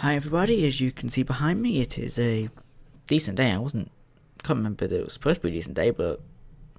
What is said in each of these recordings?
Hi everybody, as you can see behind me, it is a decent day. Can't remember that it was supposed to be a decent day, but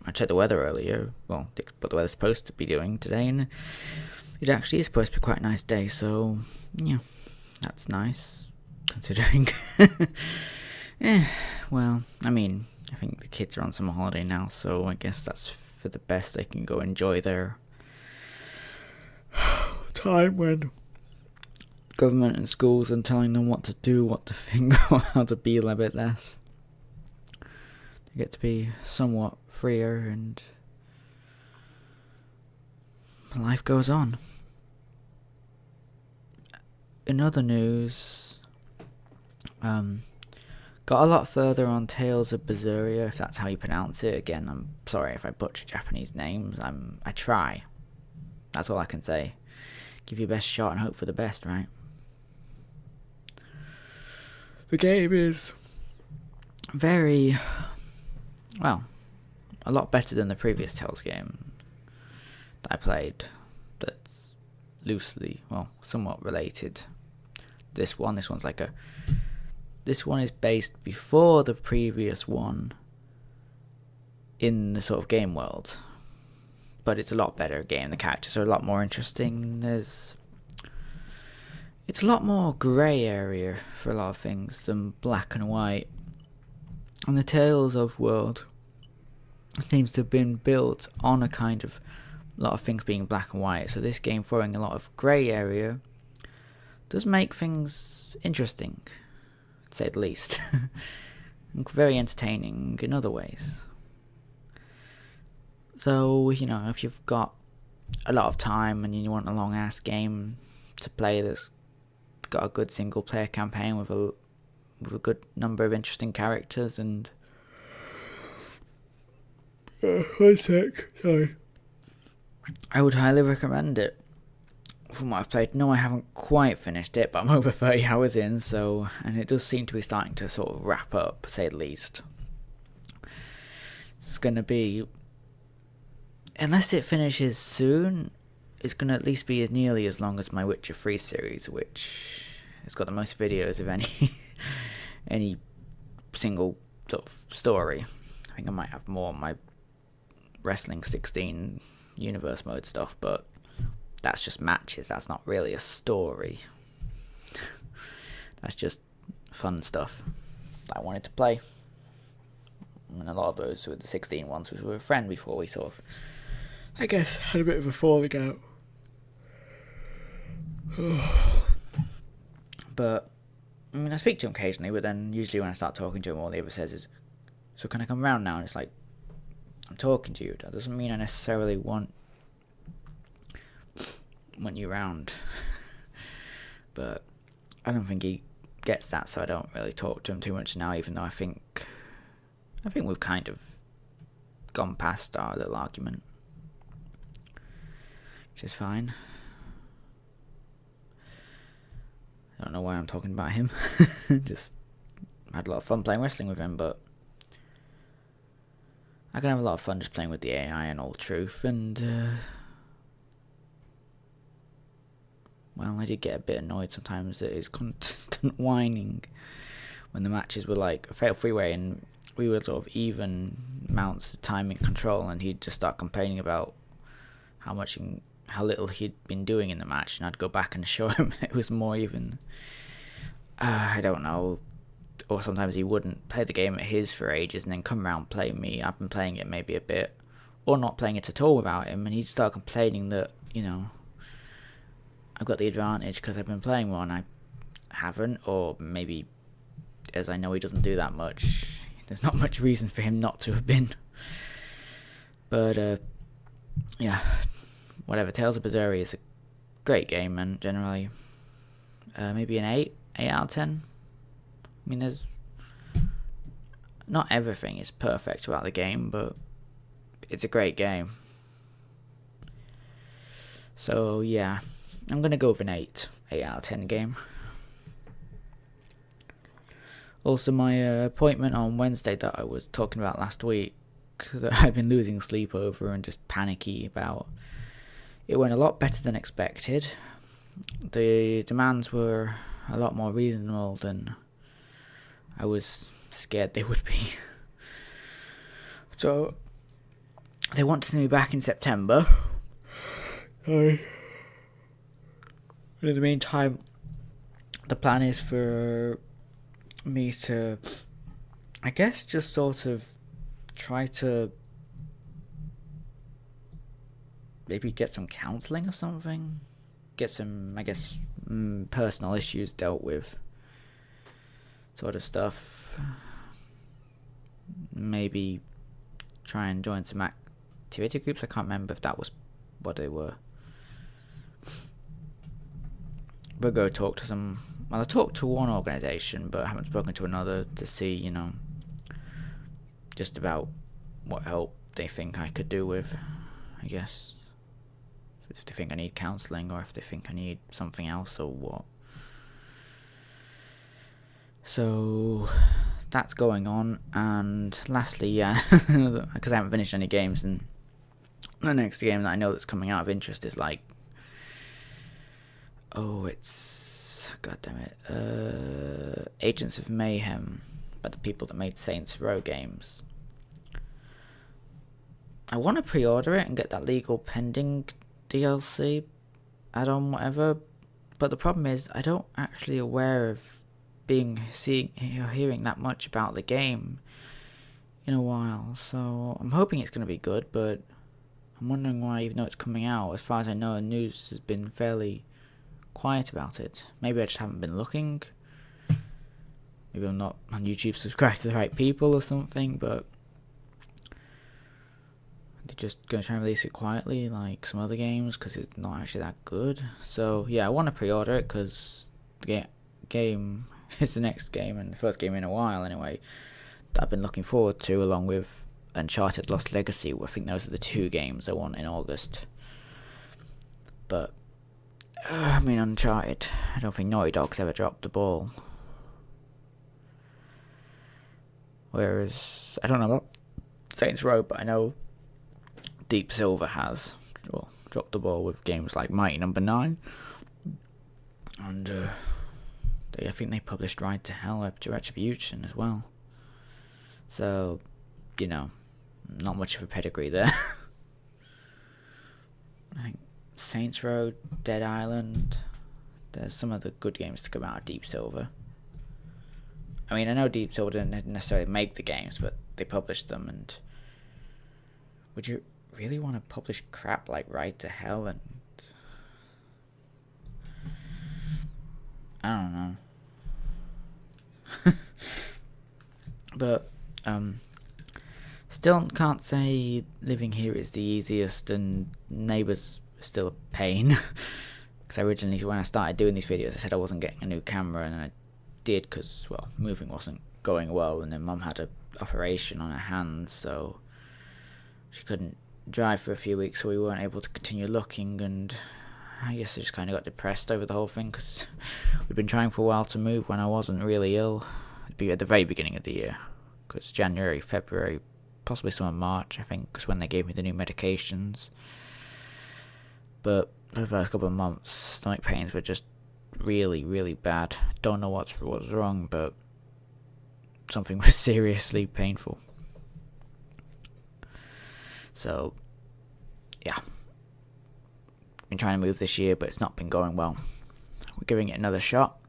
I checked the weather earlier, what the weather's supposed to be doing today, and it actually is supposed to be quite a nice day, so, yeah, that's nice, considering. Well, I mean, I think the kids are on some holiday now, so I guess that's for the best. They can go enjoy their time when government and schools and telling them what to do, what to think, or how to be a little bit less. They get to be somewhat freer and life goes on. In other news, got a lot further on Tales of Berseria, if that's how you pronounce it. Again, I'm sorry if I butcher Japanese names. I try. That's all I can say. Give your best shot and hope for the best, right? The game is a lot better than the previous Tales game that I played. That's somewhat related. This one is based before the previous one in the sort of game world, but it's a lot better game. The characters are a lot more interesting. It's a lot more grey area for a lot of things than black and white. And the Tales of world seems to have been built on a kind of a lot of things being black and white. So this game throwing a lot of grey area does make things interesting, to say the least. And very entertaining in other ways. So, if you've got a lot of time and you want a long ass game to play that's got a good single player campaign with a good number of interesting characters and one sec, sorry. I would highly recommend it. From what I've played, no, I haven't quite finished it, but I'm over 30 hours in, and it does seem to be starting to sort of wrap up, to say the least. It's gonna be, unless it finishes soon, it's going to at least be nearly as long as my Witcher 3 series, which has got the most videos of any single sort of story. I think I might have more on my Wrestling 16 universe mode stuff, but that's just matches. That's not really a story. That's just fun stuff that I wanted to play. And a lot of those were the 16 ones, which were a friend before we sort of, I guess, had a bit of a falling out. But, I speak to him occasionally, but then usually when I start talking to him, all he ever says is, so can I come round now? And it's like, I'm talking to you. That doesn't mean I necessarily want you round. But I don't think he gets that, so I don't really talk to him too much now, even though I think we've kind of gone past our little argument, which is fine. I don't know why I'm talking about him. Just had a lot of fun playing wrestling with him, but I can have a lot of fun just playing with the AI in all truth, and I did get a bit annoyed sometimes at his constant whining when the matches were like a fatal freeway and we were sort of even amounts of time in control, and he'd just start complaining about how little he'd been doing in the match, and I'd go back and show him it was more even. I don't know. Or sometimes he wouldn't play the game at his for ages and then come around and play me. I've been playing it maybe a bit, or not playing it at all without him, and he'd start complaining that, I've got the advantage because I've been playing more and I haven't, or maybe as I know he doesn't do that much, there's not much reason for him not to have been. But, yeah. Whatever, Tales of Berseria is a great game, and generally, maybe an 8 out of 10. There's not everything is perfect about the game, but it's a great game. So yeah, I'm gonna go with an 8 out of 10 game. Also, my appointment on Wednesday that I was talking about last week, that I've been losing sleep over and just panicky about, it went a lot better than expected. The demands were a lot more reasonable than I was scared they would be. So they want to see me back in September. Sorry. In the meantime, the plan is for me to, I guess, just sort of try to maybe get some counselling or something. Get some, I guess, personal issues dealt with. Sort of stuff. Maybe try and join some activity groups. I can't remember if that was what they were. We'll go talk to some. Well, I talked to one organisation, but I haven't spoken to another to see, just about what help they think I could do with, I guess. If they think I need counselling, or if they think I need something else, or what. So that's going on. And lastly, because I haven't finished any games, and the next game that I know that's coming out of interest is Agents of Mayhem, by the people that made Saints Row games. I want to pre-order it and get that legal pending DLC add-on, whatever, but the problem is I don't actually aware of hearing that much about the game in a while, so I'm hoping it's going to be good, but I'm wondering why, even though it's coming out, as far as I know, the news has been fairly quiet about it. Maybe I just haven't been looking. Maybe I'm not on YouTube subscribed to the right people or something, but they're just going to try and release it quietly like some other games because it's not actually that good. So yeah, I want to pre-order it because the game is the next game, and the first game in a while anyway, that I've been looking forward to, along with Uncharted Lost Legacy. I think those are the two games I want in August. But Uncharted, I don't think Naughty Dog's ever dropped the ball. Whereas, I don't know about Saints Row, but I know Deep Silver has dropped the ball with games like Mighty No. 9. And I think they published Ride to Hell to Retribution as well. So, not much of a pedigree there. I think Saints Row, Dead Island, there's some of the good games to come out of Deep Silver. I know Deep Silver didn't necessarily make the games, but they published them, and would you really want to publish crap like Ride to Hell? And I don't know. But still can't say living here is the easiest, and Neighbours is still a pain. Because originally, when I started doing these videos, I said I wasn't getting a new camera, and I did because, moving wasn't going well, and then Mum had an operation on her hand, so she couldn't drive for a few weeks, so we weren't able to continue looking, and I guess I just kind of got depressed over the whole thing, because we'd been trying for a while to move when I wasn't really ill. It'd be at the very beginning of the year, because January, February, possibly some of March, I think, because when they gave me the new medications. But for the first couple of months, stomach pains were just really, really bad. Don't know what was wrong, but something was seriously painful. So, yeah. Been trying to move this year, but it's not been going well. We're giving it another shot.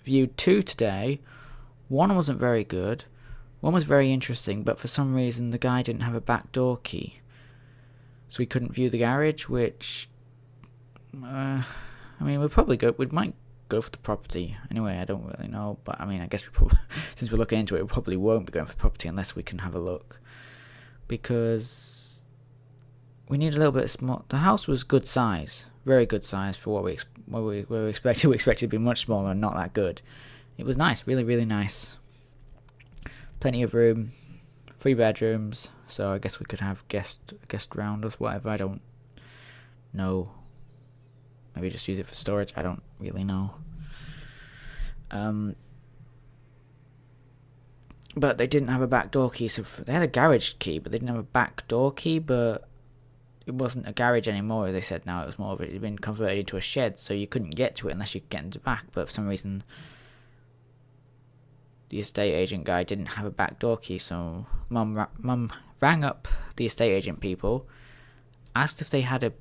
Viewed 2 today. One wasn't very good. One was very interesting, but for some reason the guy didn't have a backdoor key. So we couldn't view the garage, which we might go for the property. Anyway, I don't really know, but I guess we probably, since we're looking into it, we probably won't be going for the property unless we can have a look. Because we need a little bit of small. The house was good size, very good size for what we expected. We expected it to be much smaller and not that good. It was nice, really, really nice. Plenty of room, 3 bedrooms, so I guess we could have guest round us, whatever. I don't know. Maybe just use it for storage. I don't really know. But they didn't have a back door key, so they had a garage key, but they didn't have a back door key. But it wasn't a garage anymore. They said now it was more of it had been converted into a shed, so you couldn't get to it unless you could get in the back. But for some reason, the estate agent guy didn't have a back door key, so Mum rang up the estate agent people, asked if they had a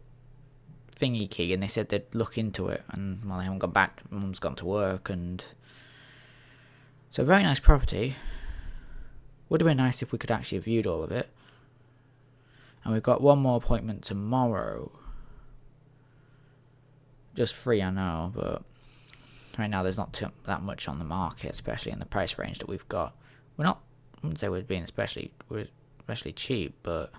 thingy key, and they said they'd look into it. And well, they haven't got back. Mum's gone to work, and so very nice property. Would have been nice if we could actually have viewed all of it. And we've got one more appointment tomorrow. Just free, I know, but right now there's not that much on the market, especially in the price range that we've got. We're not, I wouldn't say we're especially cheap, but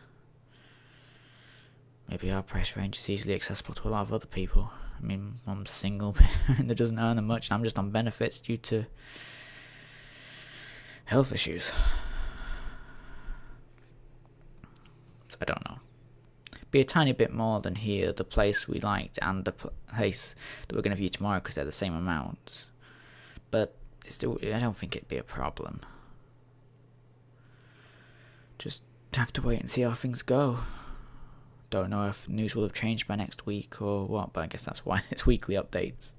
maybe our price range is easily accessible to a lot of other people. I mean, Mum's single and that doesn't earn much, and I'm just on benefits due to health issues. So I don't know. Be a tiny bit more than here, the place we liked, and the place that we're going to view tomorrow, because they're the same amount. But it's still, I don't think it'd be a problem. Just have to wait and see how things go. Don't know if news will have changed by next week or what, but I guess that's why it's weekly updates.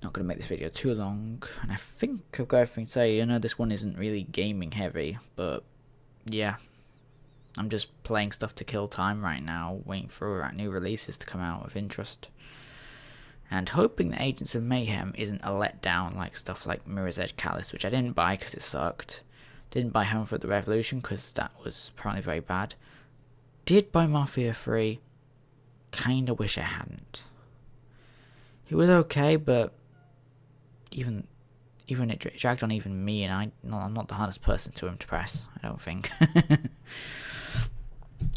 Not going to make this video too long, and I think I've got everything to say. I know this one isn't really gaming heavy, but yeah. I'm just playing stuff to kill time right now, waiting for new releases to come out of interest. And hoping that Agents of Mayhem isn't a letdown like stuff like Mirror's Edge Callus, which I didn't buy because it sucked. Didn't buy Home for the Revolution because that was apparently very bad. Did buy Mafia 3. Kinda wish I hadn't. It was okay, but even it dragged on even me, and I'm not the hardest person to impress, I don't think.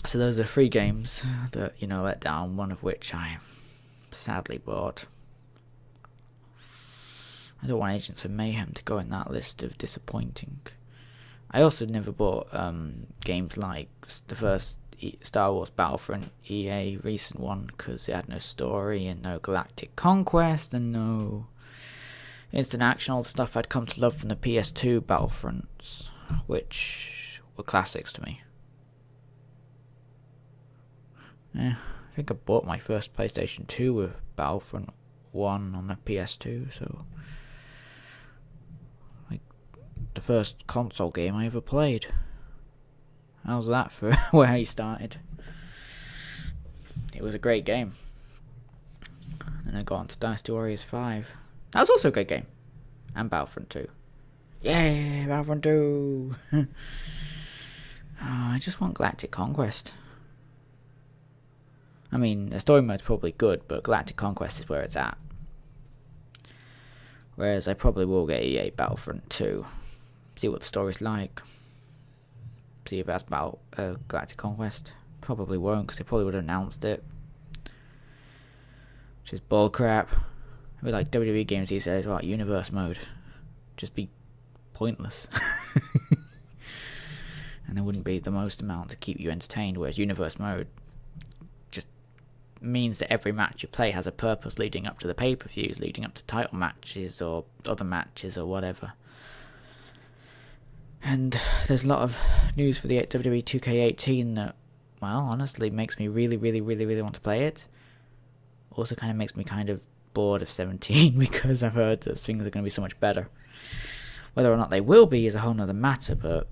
So those are 3 games that, let down, one of which I sadly bought. I don't want Agents of Mayhem to go in that list of disappointing. I also never bought games like the first Star Wars Battlefront EA recent one, because it had no story and no galactic conquest and no instant action, all the stuff I'd come to love from the PS2 Battlefronts, which were classics to me. I think I bought my first PlayStation 2 with Battlefront 1 on the PS2, so like the first console game I ever played. How's that for where I started? It was a great game. And I got on to Dynasty Warriors 5. That was also a great game. And Battlefront 2. Yeah, Battlefront 2! I just want Galactic Conquest. I mean, the story mode's probably good, but Galactic Conquest is where it's at. Whereas I probably will get EA Battlefront 2. See what the story's like. See if that's about Galactic Conquest. Probably won't, because they probably would have announced it. Which is bullcrap. I mean, like WWE games these days, what, universe mode. Just be pointless. And there wouldn't be the most amount to keep you entertained, whereas universe mode just means that every match you play has a purpose leading up to the pay-per-views, leading up to title matches or other matches or whatever. And there's a lot of news for the WWE 2K18 that, well, honestly makes me really, really, really, really want to play it. Also kind of makes me kind of bored of 17 because I've heard that things are going to be so much better. Whether or not they will be is a whole nother matter, but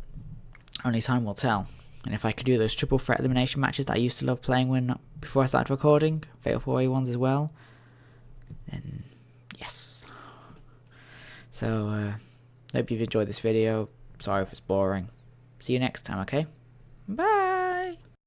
only time will tell. And if I could do those triple threat elimination matches that I used to love playing before I started recording, Fatal 4A ones as well, then yes. So, hope you've enjoyed this video. Sorry if it's boring. See you next time, okay? Bye!